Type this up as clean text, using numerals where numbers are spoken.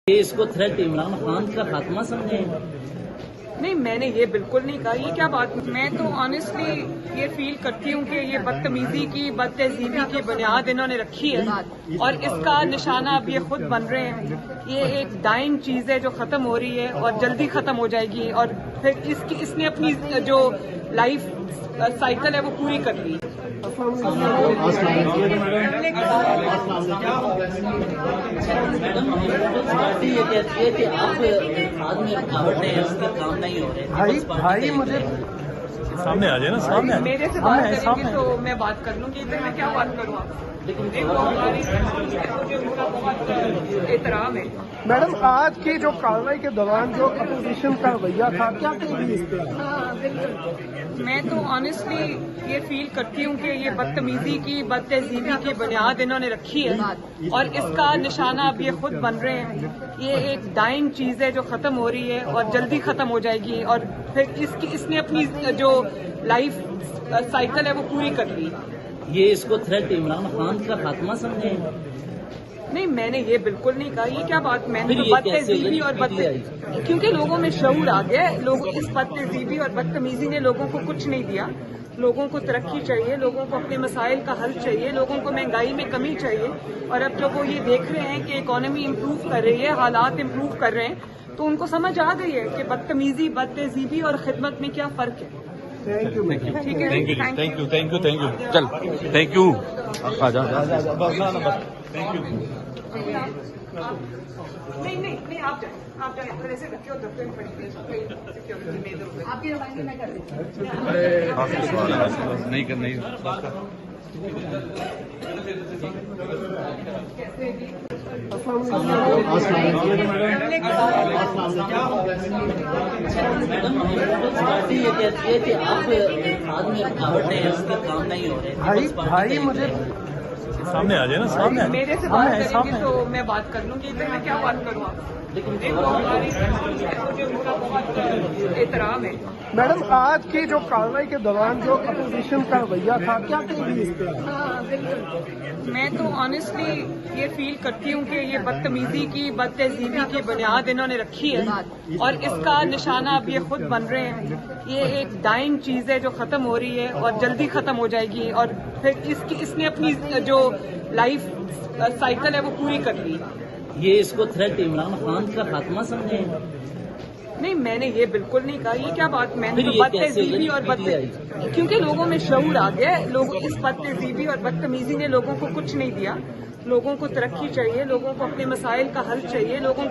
اس کو تھریٹ عمران خان کا خاتمہ سمجھیں؟ نہیں، میں نے یہ بالکل نہیں کہا. یہ کیا بات؟ میں تو آنیسٹلی یہ فیل کرتی ہوں کہ یہ بدتمیزی کی بد تہذیبی کی بنیاد انہوں نے رکھی ہے اور اس کا نشانہ اب یہ خود بن رہے ہیں. یہ ایک ڈائنگ چیز ہے جو ختم ہو رہی ہے اور جلدی ختم ہو جائے گی، اور پھر اس نے اپنی جو لائف سائیکل ہے وہ پوری کر لی. یہ کہتی ہے کہ آپ آدمی رکاوٹ ہیں، اس کے کام نہیں ہو رہے. بھائی مجھے سامنے آ جائے نا، سامنے آ میرے سے بات کریں گے تو میں بات کر لوں گی، ادھر میں کیا بات کروں آپ؟ لیکن مجھے ان کا بہت احترام ہے. میڈم، آج کی جو کارروائی کے دوران جو اپوزیشن کا رویہ تھا، کیا کہیں گی اس پہ؟ میں تو آنیسٹلی یہ فیل کرتی ہوں کہ یہ بدتمیزی کی بد تہذیبی کی بنیاد انہوں نے رکھی ہے اور اس کا نشانہ اب یہ خود بن رہے ہیں. یہ ایک ڈائنگ چیز ہے جو ختم ہو رہی ہے اور جلدی ختم ہو جائے گی، اور پھر اس نے اپنی جو لائف سائیکل ہے وہ پوری کر لی. یہ اس کو تھریٹ عمران خان کا خاتمہ سمجھیں؟ نہیں، میں نے یہ بالکل نہیں کہا. یہ کیا بات؟ میں نے پھر تو یہ بد کیسے تہذیبی اور کیونکہ لوگوں میں شعور آ گیا ہے. لوگ اس بد تہذیبی اور بدتمیزی نے لوگوں کو کچھ نہیں دیا. لوگوں کو ترقی چاہیے، لوگوں کو اپنے مسائل کا حل چاہیے، لوگوں کو مہنگائی میں کمی چاہیے. اور اب جب وہ یہ دیکھ رہے ہیں کہ اکانومی امپروو کر رہی ہے، حالات امپروو کر رہے ہیں، تو ان کو سمجھ آ گئی ہے کہ بدتمیزی، بد تہذیبی اور خدمت میں کیا فرق ہے. ٹھیک ہے، تھینک یو چل تھینک یو. نہیں آپ جائیں اگر ایسے رکھے ہو دفتر میں پڑی سیکورٹی میں ادھر آپ کی روایت میں کر دیتی نہیں کرنا یہ کہتی ہے کہ آپ آدمی رکاوٹ ہیں، اس کے کام نہیں ہو رہے. بھائی مجھے سامنے آ جائے نا، سامنے آ میرے سے بات کریں گے تو میں بات کر لوں گی، ادھر میں کیا بات کروں آپ؟ لیکن مجھے ان کا بہت احترام ہے. میڈم، آج کی جو کارروائی کے دوران جو اپوزیشن کا رویہ تھا، کیا کہیں گی اس پہ؟ میں تو آنیسٹلی یہ فیل کرتی ہوں کہ یہ بدتمیزی کی بد تہذیبی کی بنیاد انہوں نے رکھی ہے اور اس کا نشانہ اب یہ خود بن رہے ہیں. یہ ایک ڈائنگ چیز ہے جو ختم ہو رہی ہے اور جلدی ختم ہو جائے گی، اور پھر اس نے اپنی جو لائف سائیکل ہے وہ پوری کر لی. یہ اس کو تھریٹ عمران خان کا خاتمہ سمجھیں؟ نہیں، میں نے یہ بالکل نہیں کہا. یہ کیا بات؟ میں نے پھر تو یہ بد کیسے تہذیبی اور کیونکہ لوگوں میں شعور آ گیا ہے. لوگ اس بد تہذیبی اور بدتمیزی نے لوگوں کو کچھ نہیں دیا. لوگوں کو ترقی چاہیے، لوگوں کو اپنے مسائل کا حل چاہیے، لوگوں کو